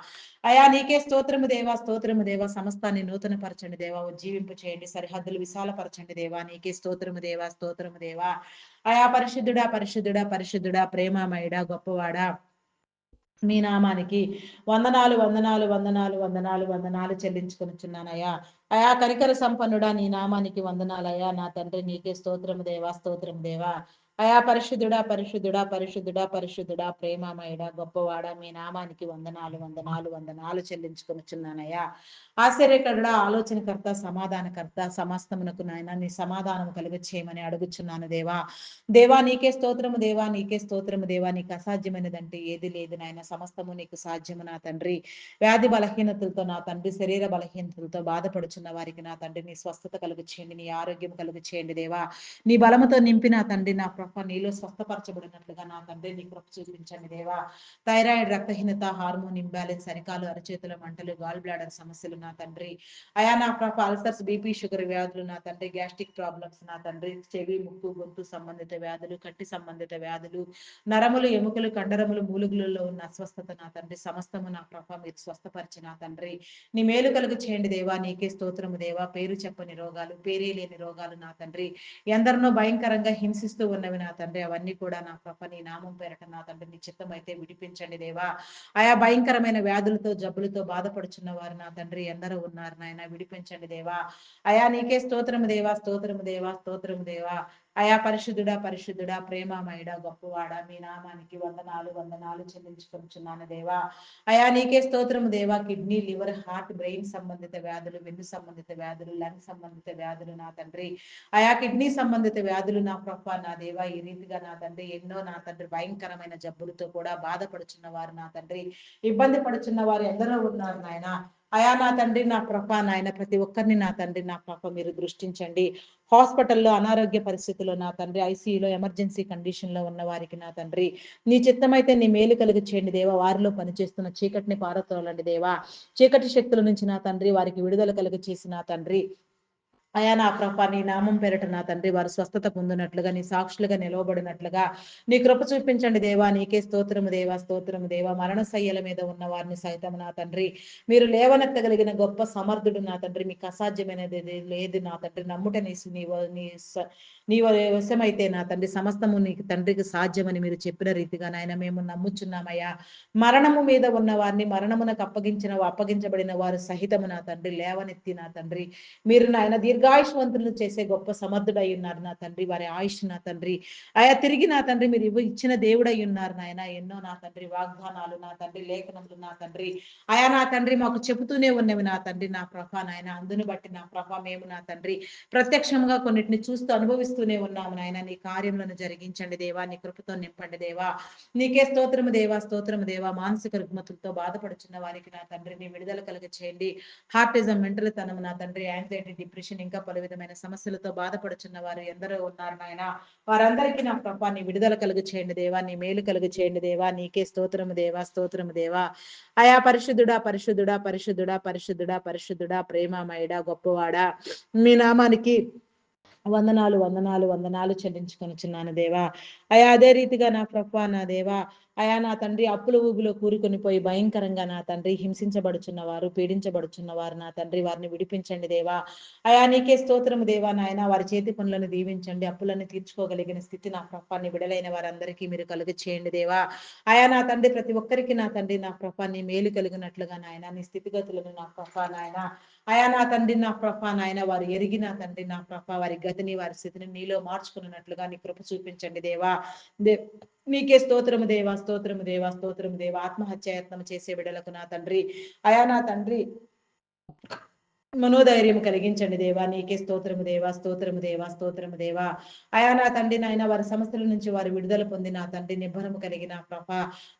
అయా నీకే స్తోత్రము దేవా, స్తోత్రము దేవా. సమస్తాన్ని నూతన పరచండి దేవా. ఉజ్జీవింప చేయండి. సరిహద్దులు విశాలపరచండి దేవా. నీకే స్తోత్రము దేవా, స్తోత్రము దేవా. అయా పరిశుద్ధుడా, పరిశుద్ధుడా, పరిశుద్ధుడా, ప్రేమమయుడా, గొప్పవాడా, మీ నామానికి వందనాలు వందనాలు వందనాలు వందనాలు వందనాలు చెల్లించుకొనుచున్నానయ్యా. అయా కనికర సంపన్నుడా, నీ నామానికి వందనాలయ్యా. నా తండ్రి నీకే స్తోత్రము దేవా, స్తోత్రము దేవా. అయా పరిశుద్ధుడా, పరిశుద్ధుడా, పరిశుద్ధుడా, పరిశుద్ధుడా, ప్రేమమయుడా, గొప్పవాడా, మీ నామానికి వందనాలు వందనాలు వందనాలు చెల్లించుకొనుచున్నానయ్యా. ఆశ్చర్యకరుడా, ఆలోచనకర్త, సమాధానకర్త, సమస్తమునకు నాయన నీ సమాధానం కలుగ చేయమని అడుగుచున్నాను దేవా. దేవా నీకే స్తోత్రము దేవా. నీకే స్తోత్రము దేవా. నీకు అసాధ్యమైనదంటే ఏది లేదు నాయన. సమస్తము నీకు సాధ్యము నా తండ్రి. వ్యాధి బలహీనతలతో నా తండ్రి శరీర బలహీనతలతో బాధపడుచున్న వారికి నా తండ్రి నీ స్వస్థత కలుగు చేయండి. నీ ఆరోగ్యం కలుగు చేయండి దేవా. నీ బలముతో నింపి నా తండ్రి నా ప్రభ ప్రభ నీలో స్వస్థపరచబడినట్లుగా నా తండ్రి నీ కృప చూపించండి దేవా. థైరాయిడ్, రక్తహీనత, హార్మోన్ ఇంబ్యాలెన్స్, అరికాలు అరచేతుల మంటలు, గాల్ బ్లాడర్ సమస్యలు నా తండ్రి, అయా నా ప్రభ అల్సర్స్, బీపీ, షుగర్ వ్యాధులు నా తండ్రి, గ్యాస్ట్రిక్ ప్రాబ్లమ్స్ నా తండ్రి, చెవి, ముక్కు, గొంతు సంబంధిత వ్యాధులు, కంటి సంబంధిత వ్యాధులు, నరములు, ఎముకలు, కండరములు, మూలుగులలో ఉన్న అస్వస్థత నా తండ్రి సమస్తము నా ప్రభ మీరు స్వస్థపరిచి నా తండ్రి నీ మేలు కలుగు చేయండి దేవా. నీకే స్తోత్రము దేవా. పేరు చెప్పని రోగాలు, పేరే లేని రోగాలు నా తండ్రి ఎందరినో భయంకరంగా హింసిస్తూ ఉన్నవి నా తండ్రి, అవన్నీ కూడా నా ప్రభ నీ నామం పేరట నా తండ్రి నీ చిత్తం అయితే విడిపించండి దేవా. ఆయా భయంకరమైన వ్యాధులతో జబ్బులతో బాధపడుచున్న వారు నా తండ్రి ఎందరో ఉన్నారు నాయన, విడిపించండి దేవా. అయా నీకే స్తోత్రము దేవా, స్తోత్రము దేవా, స్తోత్రము దేవా. అయా పరిశుద్ధుడా, పరిశుద్ధుడా, ప్రేమమయుడా, గొప్పవాడా, మీ నామానికి వందనాలు వందనాలు చెల్లించుకొనిచున్నాను దేవా. అయా నీకే స్తోత్రము దేవా. కిడ్నీ, లివర్, హార్ట్, బ్రెయిన్ సంబంధిత వ్యాధులు, వెన్ను సంబంధిత వ్యాధులు, లంగ్ సంబంధిత వ్యాధులు నా తండ్రి, ఆయా కిడ్నీ సంబంధిత వ్యాధులు నా ప్రభ నా దేవా. ఈ రీతిగా నా తండ్రి ఎన్నో నా తండ్రి భయంకరమైన జబ్బులతో కూడా బాధపడుచున్న వారు నా తండ్రి, ఇబ్బంది పడుచున్న వారు ఎందరో ఉన్నారు నాయన. అయా నా తండ్రి నా ప్రభ నాయన ప్రతి ఒక్కరిని నా తండ్రి నా ప్రభ మీరు దృష్టించండి. హాస్పిటల్లో అనారోగ్య పరిస్థితుల్లో నా తండ్రి, ఐసీయూలో ఎమర్జెన్సీ కండిషన్లో ఉన్న వారికి నా తండ్రి నీ చిత్తమైతే నీ మేలు కలుగు చేయండి దేవా. వారిలో పనిచేస్తున్న చీకటిని పారతోలండి దేవా. చీకటి శక్తుల నుంచి నా తండ్రి వారికి విడుదల కలుగు చేసి నా తండ్రి అయా నా ప్రభ నీ నామం పేరట నా తండ్రి వారు స్వస్థత పొందినట్లుగా, నీ సాక్షులుగా నిలవబడినట్లుగా నీ కృప చూపించండి దేవా. నీకే స్తోత్రము దేవా, స్తోత్రము దేవా. మరణ శయ్యల మీద ఉన్న వారిని సైతం నా తండ్రి మీరు లేవనెత్తగలిగిన గొప్ప సమర్థుడు నా తండ్రి, మీకు అసాధ్యమైనది లేదు నా తండ్రి. నమ్ముట నీ వశమైతే నా తండ్రి సమస్తము నీకు తండ్రికి సాధ్యమని మీరు చెప్పిన రీతిగా నాయన మేము నమ్ముచున్నామయ్యా. మరణము మీద ఉన్న వారిని మరణమునకు అప్పగించబడిన వారు సహితము నా తండ్రి లేవనెత్తి నా తండ్రి మీరు నాయన దీర్ఘాయుష్వంతులను చేసే గొప్ప సమర్థుడై ఉన్నారు నా తండ్రి. వారి ఆయుష్ నా తండ్రి ఆయా తిరిగి నా తండ్రి మీరు ఇచ్చిన దేవుడై ఉన్నారు నాయన. ఎన్నో నా తండ్రి వాగ్దానాలు నా తండ్రి, లేఖనములు నా తండ్రి ఆయా నా తండ్రి మాకు చెబుతూనే ఉన్నవి నా తండ్రి నా ప్రభ నాయన. అందును బట్టి నా ప్రభ మేము నా తండ్రి ప్రత్యక్షంగా కొన్నిటిని చూస్తూ అనుభవిస్తూనే ఉన్నాము నాయన. నీ కార్యములను జరిగించండి దేవా. నీ కృపతో నింపండి దేవా. నీకే స్తోత్రము దేవా, స్తోత్రము దేవా. మానసిక రుగ్మతులతో బాధపడుచున్న వారికి నా తండ్రి నీ విడుదల కలుగ చేయండి. హార్టిజం, మెంటల్ తనం నా తండ్రి, యాంగ్జైటీ, డిప్రెషన్ ఇంకా పలు విధమైన సమస్యలతో బాధపడుచున్న వారు ఎందరో ఉన్నారు నాయన. వారందరికీ నా ప్రభ నీ విడుదల కలుగు చేయండి దేవా. నీ మేలు కలుగు చేయండి దేవా. నీకే స్తోత్రము దేవా, స్తోత్రము దేవా. అయా పరిశుద్ధుడా, పరిశుద్ధుడా, పరిశుద్ధుడా, పరిశుద్ధుడా, పరిశుద్ధుడా, ప్రేమమయుడా, గొప్పవాడా, మీ నామానికి వందనాలు వందనాలు వందనాలు చెల్లించుకొనిచున్నాను దేవా. అయా అదే రీతిగా నా ప్రభ నా దేవా. అయా నా తండ్రి అప్పుల ఊబిలో కూరుకొని పోయి భయంకరంగా నా తండ్రి హింసించబడుచున్న వారు, పీడించబడుచున్న వారు నా తండ్రి వారిని విడిపించండి దేవా. అయా నీకే స్తోత్రము దేవా నాయన. వారి చేతి పనులను దీవించండి. అప్పులను తీర్చుకోగలిగిన స్థితి నా ప్రభాన్ని విడలైన వారందరికీ మీరు కలుగ చేయండి దేవా. అయా నా తండ్రి ప్రతి ఒక్కరికి నా తండ్రి నా ప్రభాన్ని మేలు కలిగినట్లుగా నాయన నీ స్థితిగతులను నా ప్రభ నాయన అయా నా తండ్రి నా ప్రభ నాయన వారు ఎరిగిన తండ్రి నా ప్రభ వారి గతిని వారి స్థితిని నీలో మార్చుకున్నట్లుగా నీ కృప చూపించండి దేవా. దే నీకే స్తోత్రము దేవా, స్తోత్రము దేవా, స్తోత్రము దేవా. ఆత్మహత్యాయత్నం చేసే బిడ్డలకు నా తండ్రి అయా నా తండ్రి మనోధైర్యం కలిగించండి దేవా. నీకే స్తోత్రము దేవా, స్తోత్రము దేవా, స్తోత్రము దేవా. అయా నా తండ్రి నాయన వారి సమస్యల నుంచి వారు విడుదల పొంది నా తండ్రి నిబ్బరము కలిగిన ప్రభ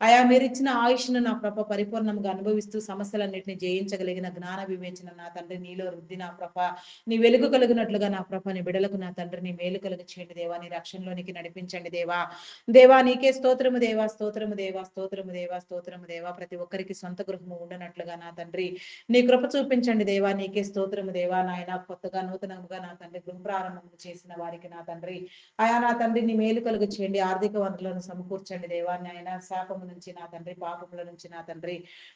అయా మీరు ఇచ్చిన ఆయుష్ను నా ప్రభ పరిపూర్ణంగా అనుభవిస్తూ సమస్యలన్నింటినీ జయించగలిగిన జ్ఞాన వివేచన నా తండ్రి నీలో వృద్ధి నా ప్రభ నీ వెలుగు కలిగినట్లుగా నా ప్రభ నీ బిడలకు నా తండ్రి నీ మేలు కలుగు చేయండి దేవా. నీ రక్షణలోనికి నడిపించండి దేవా. దేవా నీకే స్తోత్రము దేవా, స్తోత్రము దేవా, స్తోత్రము దేవా, స్తోత్రము దేవా. ప్రతి ఒక్కరికి సొంత గృహము ఉండనట్లుగా నా తండ్రి నీ కృప చూపించండి దేవా. నీకే స్తోత్రము దేవా నాయన. కొత్తగా నూతనంగా నా తండ్రి గృహ ప్రారంభం చేసిన వారికి నా తండ్రి ఆయా నా తండ్రి నీ మేలు కలుగు చేయండి. ఆర్థిక వనరులను సమకూర్చండి దేవా నాయన. శాపము నుంచి నా తండ్రి, పాపముల నుంచి నా తండ్రి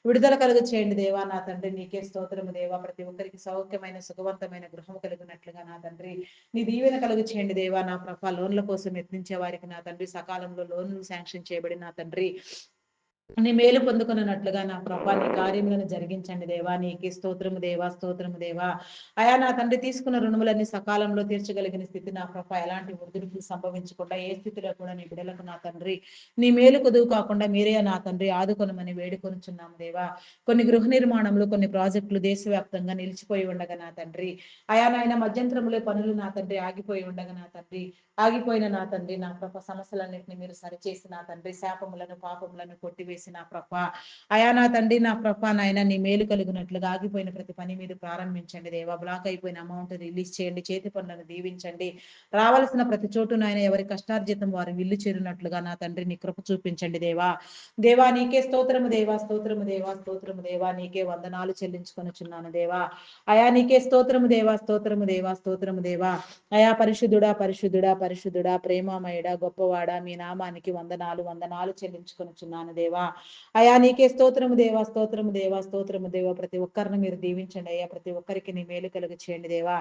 విడుదల కలుగు చేయండి దేవా. నా తండ్రి నీకే స్తోత్రము దేవా. ప్రతి ఒక్కరికి సౌఖ్యమైన సుఖవంతమైన గృహం కలిగినట్లుగా నా తండ్రి నీ దీవెన కలుగు చేయండి దేవా. నా ప్రభ లోన్ల కోసం యత్నించే వారికి నా తండ్రి సకాలంలో లోన్లు శాంక్షన్ చేయబడి నా తండ్రి నీ మేలు పొందుకున్నట్లుగా నా ప్రభా నీ కార్యములను జరిగించండి దేవా. నీకే స్తోత్రము దేవా, స్తోత్రము దేవా. అయా నా తండ్రి తీసుకున్న రుణములన్నీ సకాలంలో తీర్చగలిగిన స్థితి నా ప్రభా ఎలాంటి ఒడిదుడుకులు సంభవించకుండా ఏ స్థితిలో కూడా నీ బిడలకు నా తండ్రి నీ మేలు కొదువు కాకుండా మీరే నా తండ్రి ఆదుకొనమని వేడుకొనుచున్నాము దేవా. కొన్ని గృహ నిర్మాణంలో కొన్ని ప్రాజెక్టులు దేశవ్యాప్తంగా నిలిచిపోయి ఉండగా నా తండ్రి అయా నాయన మధ్యంతరములో పనులు నా తండ్రి ఆగిపోయి ఉండగా నా తండ్రి ఆగిపోయిన నా తండ్రి నా ప్రభ సమస్యలన్నింటినీ మీరు సరిచేసి నా తండ్రి శాపములను పాపములను కొట్టివేసి నెరవేసి నా ప్రభ అయా నా తండ్రి నా ప్రభ నాయన నీ మేలు కలిగినట్లుగా ఆగిపోయిన ప్రతి పని మీద ప్రారంభించండి దేవా. బ్లాక్ అయిపోయిన అమౌంట్ రిలీజ్ చేయండి. చేతి పనులను దీవించండి. రావాల్సిన ప్రతి చోటు నాయన ఎవరి కష్టార్జితం వారు విల్లు చేరినట్లుగా నా తండ్రి నీ కృప చూపించండి దేవా. దేవా నీకే స్తోత్రము దేవా, స్తోత్రము దేవా, స్తోత్రము దేవా, నీకే వందనాలు చెల్లించుకొనుచున్నాను దేవా. అయా నీకే స్తోత్రము దేవా, స్తోత్రము దేవా, స్తోత్రము దేవా. అయా పరిశుద్ధుడా, పరిశుద్ధుడా, పరిశుద్ధుడా, ప్రేమమయుడా, గొప్పవాడా, మీ నామానికి వందనాలు వందనాలు చెల్లించుకొనుచున్నాను దేవా. అయా నీకే స్తోత్రము దేవా, స్తోత్రము దేవా, స్తోత్రము దేవా. ప్రతి ఒక్కరిని మీరు దీవించండి అయ్యా. ప్రతి ఒక్కరికి నీ మేలు కలుగు చేయండి దేవా.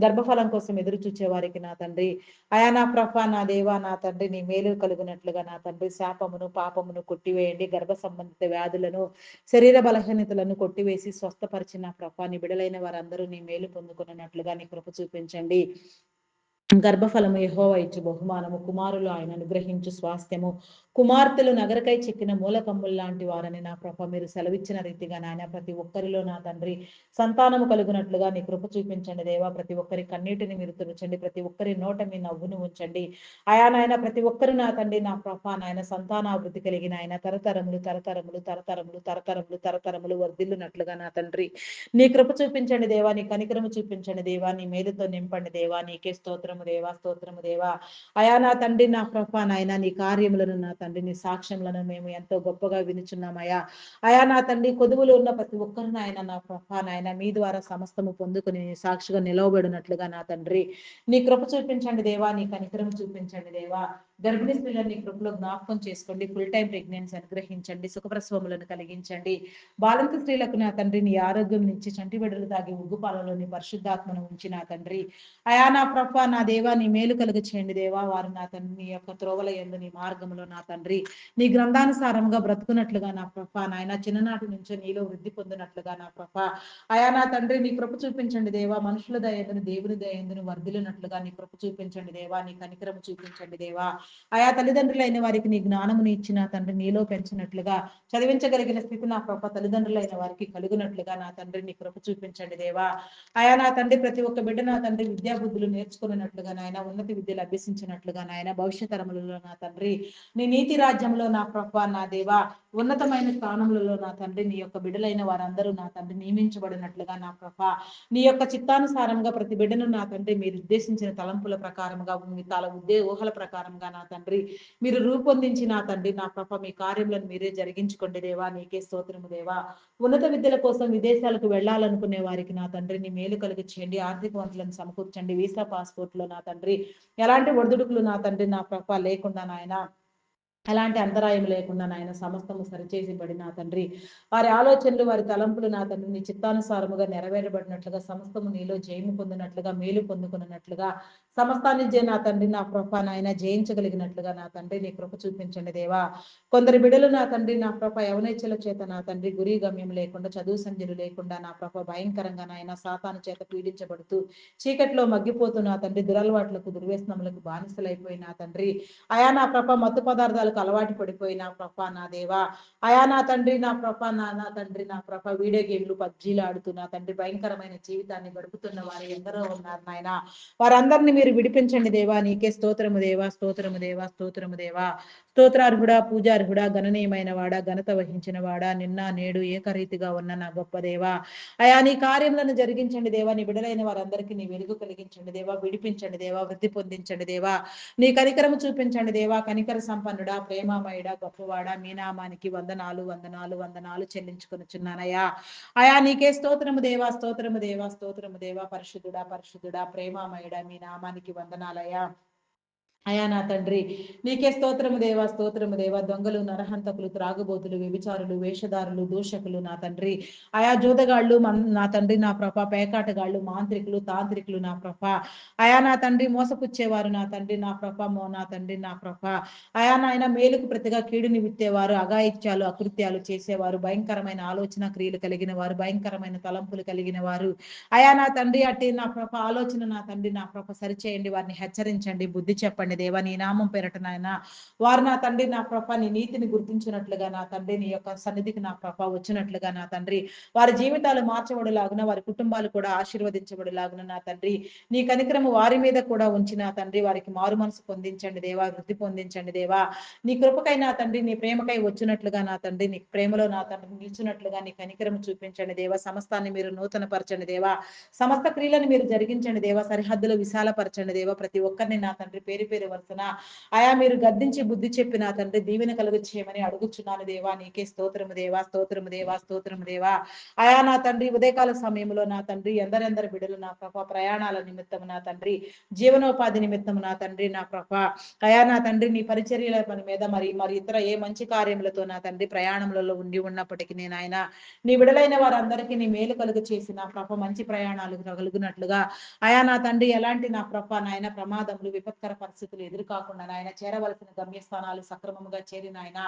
గర్భఫలం కోసం ఎదురు చూచే వారికి నా తండ్రి అయా నా ప్రభ నా దేవా నా తండ్రి నీ మేలు కలుగునట్లుగా నా తండ్రి శాపమును పాపమును కొట్టివేయండి. గర్భ సంబంధిత వ్యాధులను శరీర బలహీనతలను కొట్టివేసి స్వస్థపరిచిన ప్రభ నీ బిడలైన వారందరూ నీ మేలు పొందుకున్నట్లుగా నీ కృప చూపించండి. గర్భఫలము యెహోవా ఇచ్చు బహుమానము, కుమారులు ఆయన అనుగ్రహించు స్వాస్థ్యము, కుమార్తెలు నగరకై చెక్కిన మూలకమ్ములు లాంటి వారని నా ప్రభ మీరు సెలవిచ్చిన రీతిగా నాయన ప్రతి ఒక్కరిలో నా తండ్రి సంతానము కలుగునట్లుగా నీ కృప చూపించండి దేవా. ప్రతి ఒక్కరి కన్నీటిని మీరు తుడచండి. ప్రతి ఒక్కరి నోట మీ నవ్వును ఉంచండి అయా నాయన. ప్రతి ఒక్కరు నా తండ్రి నా ప్రభ నాయన సంతానాభివృద్ధి కలిగిన ఆయన తరతరములు తరతరములు తరతరములు తరతరములు తరతరములు వర్ధిల్లునట్లుగా నా తండ్రి నీ కృప చూపించండి దేవా. నీ కనికరము చూపించండి దేవా. నీ మేలుతో నింపండి దేవా. నీకే స్తోత్రము దేవా, స్తోత్రము దేవా. అయా నా తండ్రి నా ప్రభ నాయన నీ కార్యములను నా తండ్రి నీ సాక్ష్యములను మేము ఎంతో గొప్పగా వినుచున్నామయ్యా. అయా నా తండ్రి కొదువులో ఉన్న ప్రతి ఒక్కరు నాయన నా ప్రభ నాయన మీ ద్వారా సమస్తము పొందుకుని సాక్షిగా నిలవబడినట్లుగా నా తండ్రి నీ కృప చూపించండి దేవా. నీ కనికరం చూపించండి దేవా. గర్భిణీ స్త్రీలను నీ కృపలో జ్ఞాపకం చేసుకోండి. ఫుల్ టైం ప్రెగ్నెన్సీ అనుగ్రహించండి. సుఖప్రసవములను కలిగించండి. బాలింత స్త్రీలకు నా తండ్రి నీ ఆరోగ్యం నుంచి చంటి బిడ్డలు తాగి ఉగ్గుపాలలోని పరిశుద్ధాత్మను ఉంచి నా తండ్రి అయా నా ప్రభ నా దేవా నీ మేలు కలుగ చేయండి దేవా. వారు నా తండ్రి నీ యొక్క త్రోవల యందు నీ మార్గంలో నా తండ్రి నీ గ్రంథానుసారంగా బ్రతుకున్నట్లుగా నా ప్రభ నాయన చిన్ననాటి నుంచే నీలో వృద్ధి పొందినట్లుగా నా ప్రభ అయా నా తండ్రి నీ కృప చూపించండి దేవా. మనుషుల దయందును దేవుని దయందును వర్ధిల్లినట్లుగా నీ కృప చూపించండి దేవా. నీ కనికరం చూపించండి దేవా. అయా తల్లిదండ్రులైన వారికి నీ జ్ఞానమును ఇచ్చిన తండ్రి నీలో పెంచినట్లుగా చదివించగలిగిన స్థితి నా ప్రభ తల్లిదండ్రులైన వారికి కలుగునట్లుగా నా తండ్రి నీ కృప చూపించండి దేవా. అయా నా తండ్రి ప్రతి ఒక్క బిడ్డ నా తండ్రి విద్యా బుద్ధులు నేర్చుకున్నట్లుగా నాయన ఉన్నత విద్యలు అభ్యసించినట్లుగా నాయన భవిష్య తరములలో నా తండ్రి నీ నీతి రాజ్యంలో నా ప్రభ నా దేవా ఉన్నతమైన స్థానములలో నా తండ్రి నీ యొక్క బిడ్డలైన వారందరూ నా తండ్రి నియమించబడినట్లుగా నా ప్రభ నీ యొక్క చిత్తానుసారంగా ప్రతి బిడ్డను నా తండ్రి మీరు ఉద్దేశించిన తలంపుల ప్రకారంగా మీ ఊహల ప్రకారంగా నా తండ్రి మీరు రూపొందించి నా తండ్రి నా ప్రభ మీ కార్యములను మీరే జరిగించుకోండి దేవా. నీకే స్తోత్రము దేవా. ఉన్నత విద్యల కోసం విదేశాలకు వెళ్ళాలనుకునే వారికి నా తండ్రి నీ మేలు కలుగు చేయండి. ఆర్థిక వనరులను సమకూర్చండి. వీసా పాస్పోర్ట్ లో నా తండ్రి ఎలాంటి ఒడిదుడుకులు నా తండ్రి నా ప్రభ లేకుండా నాయన ఎలాంటి అంతరాయం లేకుండా నాయన సమస్తము సరిచేసిబడి నా తండ్రి వారి ఆలోచనలు వారి తలంపులు నా తండ్రి నీ చిత్తానుసారముగా నెరవేరబడినట్లుగా సమస్తము నీలో జయము పొందినట్లుగా మేలు పొందుకున్నట్లుగా సమస్తాన్ని నా తండ్రి నా ప్రభ నాయన జయించగలిగినట్లుగా నా తండ్రి నీ కృప చూపించండి దేవా. కొందరు బిడలు నా తండ్రి నా ప్రభ యవనేచ్ఛల చేత నా తండ్రి గురి గమ్యం లేకుండా చదువు సంధ్యలు లేకుండా నా ప్రభ భయంకరంగా నాయన సాతాను చేత పీడించబడుతూ చీకట్లో మగ్గిపోతూ నా తండ్రి దురలవాట్లకు దుర్వ్యసనములకు బానిసలైపోయి నా తండ్రి అయా నా ప్రభ మత్తు పదార్థాలకు అలవాటు పడిపోయి నా ప్రభ నా దేవా అయా నా తండ్రి నా ప్రభ నా తండ్రి నా ప్రభ వీడియో గేమ్లు పబ్జీలు ఆడుతూ నా తండ్రి భయంకరమైన జీవితాన్ని గడుపుతున్న వారు ఎందరో ఉన్నారు నాయన. వారందరినీ మీరు విడిపించండి దేవా. నీకే స్తోత్రము దేవా, స్తోత్రము దేవా, స్తోత్రము దేవా. స్తోత్రార్హుడా, పూజార్హుడా, గణనీయమైన వాడా, ఘనత వహించిన వాడా, నిన్న నేడు ఏకరీతిగా ఉన్న నా గొప్ప దేవా అయా నీ కార్యములను జరిగించండి దేవా. నీ బిడలైన వారందరికీ నీ వెలుగు కలిగించండి దేవా. విడిపించండి దేవా. వృద్ధి పొందించండి దేవా. నీ కనికరము చూపించండి దేవా. కనికర సంపన్నుడా, ప్రేమమయుడా, గొప్పవాడా, మీ నామానికి వందనాలు వందనాలు వందనాలు చెల్లించుకొనుచున్నానయ్యా. అయా నీకే స్తోత్రము దేవా, స్తోత్రము దేవా, స్తోత్రము దేవా. పరిశుద్ధుడా, పరిశుద్ధుడా, ప్రేమమయుడా, మీ నామానికి వందనాలయ్యా. అయా నా తండ్రి నీకే స్తోత్రము దేవా, స్తోత్రము దేవా. దొంగలు, నరహంతకులు, త్రాగుబోతులు, వ్యభిచారులు, వేషధారులు, దూషకులు నా తండ్రి అయా జూదగాళ్ళు నా తండ్రి నా ప్రభ పేకాటగాళ్ళు, మాంత్రికులు, తాంత్రికులు నా ప్రభ అయా నా తండ్రి మోసపుచ్చేవారు నా తండ్రి నా ప్రభ నా తండ్రి నా ప్రభ అయా నాయన మేలుకు ప్రతిగా కీడుని విత్తేవారు, అఘాయిత్యాలు అకృత్యాలు చేసేవారు, భయంకరమైన ఆలోచన క్రియలు కలిగిన వారు, భయంకరమైన తలంపులు కలిగిన వారు అయా నా తండ్రి అట్టి నా ప్రభ ఆలోచన నా తండ్రి నా ప్రభ సరిచేయండి. వారిని హెచ్చరించండి, బుద్ధి చెప్పండి. దీవించండి దేవా. నీ నామం పేరట నాయన వారు నా తండ్రి నా ప్రభ నీ నీతిని గుర్తించినట్లుగా నా తండ్రి నీ యొక్క సన్నిధికి నా ప్రభ వచ్చినట్లుగా నా తండ్రి వారి జీవితాలు మార్చబడులాగున వారి కుటుంబాలు కూడా ఆశీర్వదించబడులాగున నా తండ్రి నీ కనికరము వారి మీద కూడా ఉంచి నా తండ్రి వారికి మారు మనసు పొందించండి దేవా, వృద్ధి పొందించండి దేవా. నీ కృపకై నా తండ్రి నీ ప్రేమకై వచ్చినట్లుగా నా తండ్రి నీ ప్రేమలో నా తండ్రి నిలిచినట్లుగా నీ కనికరము చూపించండి దేవా. సమస్తాన్ని మీరు నూతన పరచండి దేవా. సమస్త క్రియలను మీరు జరిగించండి దేవా. సరిహద్దులు విశాలపరచండి దేవా. ప్రతి ఒక్కరిని నా తండ్రి పేరు పేరు వరుసన ఆయా మీరు గద్దించి బుద్ధి చెప్పి నా తండ్రి దీవెన కలుగు చేయమని అడుగుచున్నాను దేవా. నీకే స్తోత్రము దేవా, స్తోత్రము దేవా, స్తోత్రము దేవా. ఆయా నా తండ్రి ఉదయకాల సమయంలో నా తండ్రి ఎందరెందరు బిడ్డలు నా ప్రభ ప్రయాణాల నిమిత్తము నా తండ్రి జీవనోపాధి నిమిత్తము నా తండ్రి నా ప్రభ అయా నా తండ్రి నీ పరిచర్యల పని మీద మరి మరి ఇతర ఏ మంచి కార్యములతో నా తండ్రి ప్రయాణములలో ఉండి ఉన్నప్పటికీ నేను ఆయన నీ విడలైన వారందరికీ నీ మేలు కలుగు చేసి నా ప్రభ మంచి ప్రయాణాలు కలుగునట్లుగా అయా నా తండ్రి ఎలాంటి నా ప్రభ నాయన ప్రమాదములు విపత్కర పరిస్థితులు ఎదురుకాకుండా నాయన చేరవలసిన గమ్యస్థానాలు సక్రమముగా చేరిన ఆయన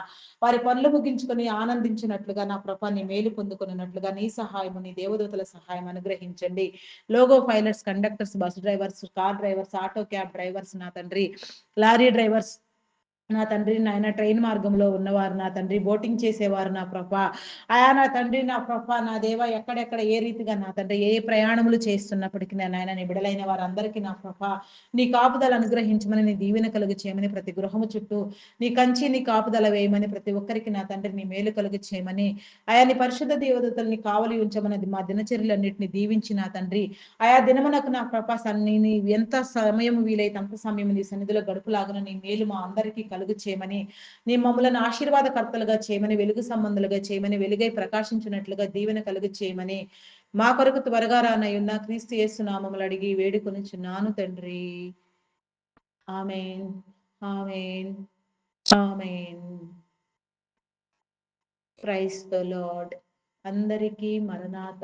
వారి పనులు ముగించుకొని ఆనందించినట్లుగా నా ప్రభ నీ మేలు పొందుకున్నట్లుగా నీ సహాయము నీ దేవదూతల సహాయం అనుగ్రహించండి. Logo pilots, conductors, bus drivers, car drivers, auto cab drivers నా తండ్రి లారీ డ్రైవర్స్ నా తండ్రి నాయన ట్రైన్ మార్గంలో ఉన్నవారు నా తండ్రి బోటింగ్ చేసేవారు నా ప్రభ ఆయా నా తండ్రి నా ప్రభ నా దేవ ఎక్కడెక్కడ ఏ రీతిగా నా తండ్రి ఏ ప్రయాణములు చేస్తున్నప్పటికీ నాయన నీ బిడలైన వారందరికీ నా ప్రభ నీ కాపుదల అనుగ్రహించమని నీ దీవెన కలుగు చేయమని ప్రతి గృహము చుట్టూ నీ కంచి నీ కాపుదల వేయమని ప్రతి ఒక్కరికి నా తండ్రి నీ మేలు కలుగు చేయమని ఆయా నీ పరిశుద్ధ దేవతల్ని కావలి ఉంచమని మా దినచర్యలన్నింటినీ దీవించి నా తండ్రి ఆయా దినమునకు నా ప్రభ నీ ఎంత సమయం వీలైతే అంత సమయం నీ సన్నిధిలో గడుపులాగున నీ మేలు మా అందరికీ కలుగు చేయమని నీ మమ్మలను ఆశీర్వాదకర్తలుగా చేయమని వెలుగు సంబంధులుగా చేయమని వెలుగై ప్రకాశించినట్లుగా దీవెన కలుగు చేయమని మా కొరకు త్వరగా రానయ్యున్న క్రీస్తు యేసు నామములు అడిగి వేడుకొనుచున్నాను తండ్రి. Amen, amen, amen. Praise the lord. అందరికీ మరణాత.